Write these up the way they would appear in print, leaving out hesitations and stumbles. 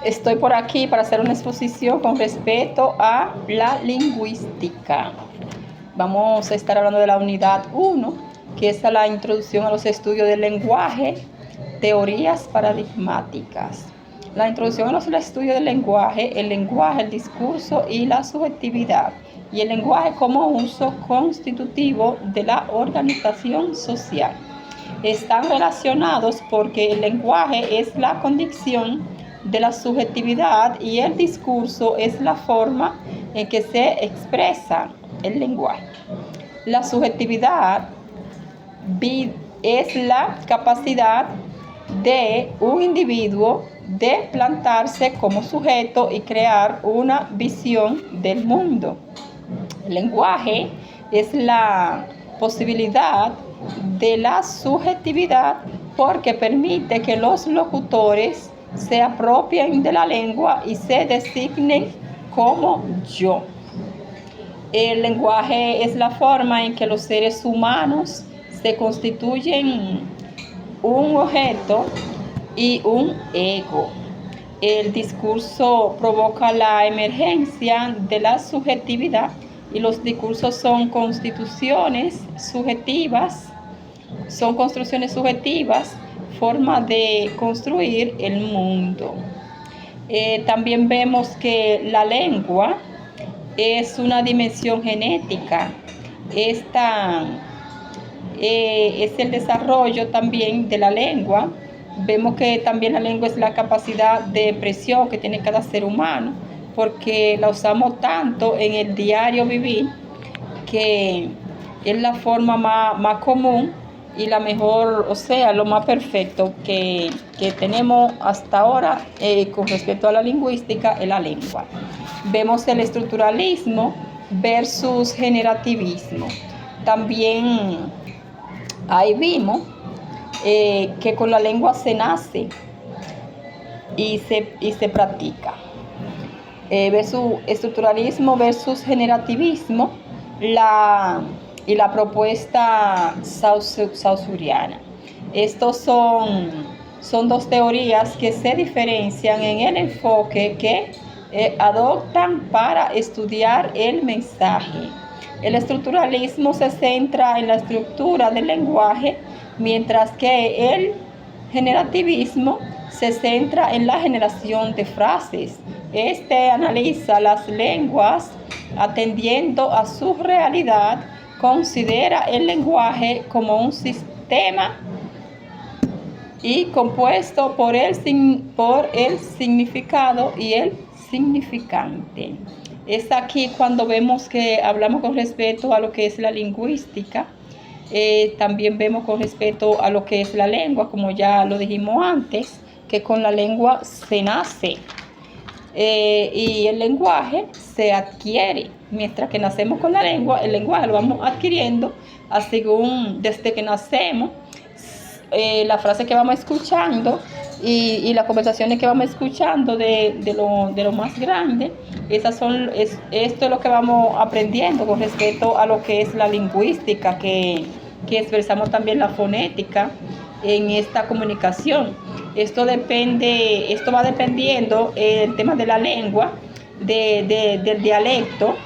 Estoy por aquí para hacer una exposición con respecto a la lingüística. Vamos a estar hablando de la unidad 1, que es la introducción a los estudios del lenguaje, teorías paradigmáticas. La introducción a los estudios del lenguaje, el discurso y la subjetividad, y el lenguaje como uso constitutivo de la organización social. Están relacionados porque el lenguaje es la condición de la subjetividad y el discurso es la forma en que se expresa el lenguaje. La subjetividad es la capacidad de un individuo de plantarse como sujeto y crear una visión del mundo. El lenguaje es la posibilidad de la subjetividad porque permite que los locutores se apropien de la lengua y se designen como yo. El lenguaje es la forma en que los seres humanos se constituyen un objeto y un ego. El discurso provoca la emergencia de la subjetividad y los discursos son construcciones subjetivas, forma de construir el mundo. También vemos que la lengua es una dimensión genética. Esta es el desarrollo también de la lengua. Vemos que también la lengua es la capacidad de expresión que tiene cada ser humano, porque la usamos tanto en el diario vivir que es la forma más común y la mejor, o sea, lo más perfecto que tenemos hasta ahora con respecto a la lingüística es la lengua. Vemos el estructuralismo versus generativismo. También ahí vimos que con la lengua se nace y se practica. Versus estructuralismo versus generativismo, la propuesta saussuriana. Estos son dos teorías que se diferencian en el enfoque que adoptan para estudiar el mensaje. El estructuralismo se centra en la estructura del lenguaje, mientras que el generativismo se centra en la generación de frases. Este analiza las lenguas atendiendo a su realidad, considera el lenguaje como un sistema y compuesto por el significado y el significante. Es aquí cuando vemos que hablamos con respecto a lo que es la lingüística. También vemos con respecto a lo que es la lengua, como ya lo dijimos antes, que con la lengua se nace y el lenguaje se adquiere. Mientras que nacemos con la lengua, el lenguaje lo vamos adquiriendo desde que nacemos. La frase que vamos escuchando y las conversaciones que vamos escuchando de lo más grande, esto es lo que vamos aprendiendo con respecto a lo que es la lingüística, que expresamos también la fonética en esta comunicación. Esto va dependiendo el tema de la lengua, del dialecto.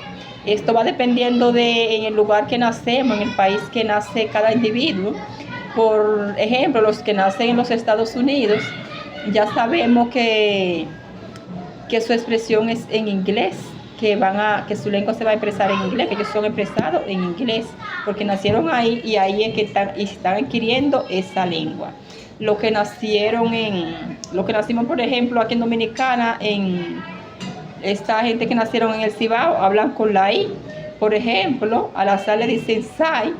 Esto va dependiendo en el lugar que nacemos, en el país que nace cada individuo. Por ejemplo, los que nacen en los Estados Unidos, ya sabemos que su expresión es en inglés, que su lengua se va a expresar en inglés, que ellos son expresados en inglés, porque nacieron ahí y ahí es que están adquiriendo esa lengua. Los que nacimos, por ejemplo, aquí en Dominicana, esta gente que nacieron en el Cibao, hablan con la I. Por ejemplo, al azar le dicen sai,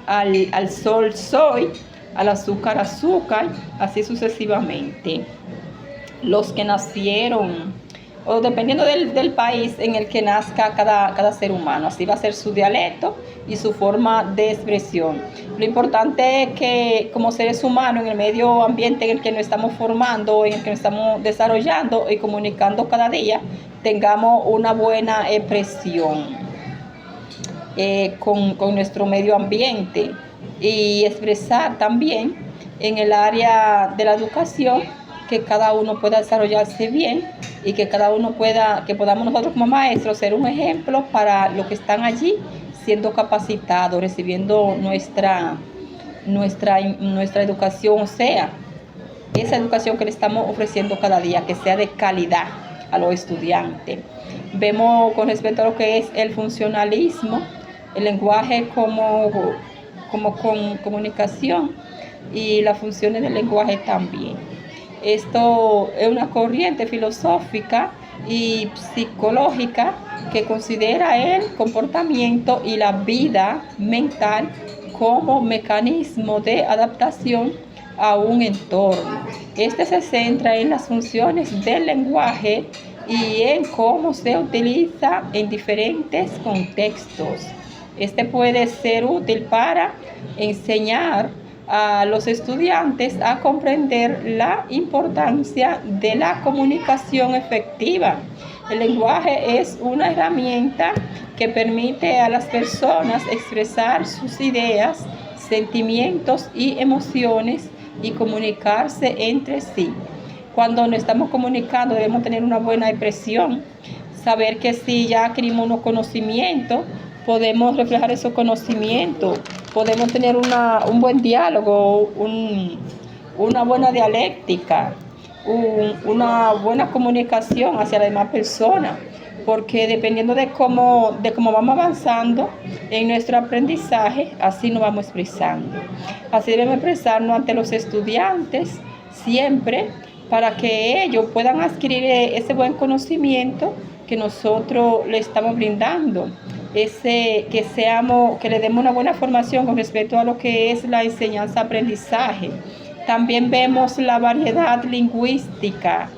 al sol soy, al azúcar azúcar, así sucesivamente. Los que nacieron, o dependiendo del país en el que nazca cada ser humano, así va a ser su dialecto y su forma de expresión. Lo importante es que como seres humanos, en el medio ambiente en el que nos estamos formando, en el que nos estamos desarrollando y comunicando cada día, tengamos una buena expresión con nuestro medio ambiente, y expresar también en el área de la educación que cada uno pueda desarrollarse bien y que cada uno que podamos nosotros como maestros ser un ejemplo para los que están allí siendo capacitados, recibiendo nuestra educación, o sea, esa educación que le estamos ofreciendo cada día, que sea de calidad a los estudiantes. Vemos con respecto a lo que es el funcionalismo, el lenguaje como comunicación y las funciones del lenguaje también. Esto es una corriente filosófica y psicológica que considera el comportamiento y la vida mental como mecanismo de adaptación a un entorno. Este se centra en las funciones del lenguaje y en cómo se utiliza en diferentes contextos. Este puede ser útil para enseñar a los estudiantes a comprender la importancia de la comunicación efectiva. El lenguaje es una herramienta que permite a las personas expresar sus ideas, sentimientos y emociones y comunicarse entre sí. Cuando nos estamos comunicando debemos tener una buena expresión, saber que si ya adquirimos unos conocimientos, podemos reflejar esos conocimientos, podemos tener un buen diálogo, una buena dialéctica, una buena comunicación hacia las demás personas, porque dependiendo de cómo vamos avanzando en nuestro aprendizaje, así nos vamos expresando. Así debemos expresarnos ante los estudiantes siempre para que ellos puedan adquirir ese buen conocimiento que nosotros le estamos brindando. Que le demos una buena formación con respecto a lo que es la enseñanza-aprendizaje. También vemos la variedad lingüística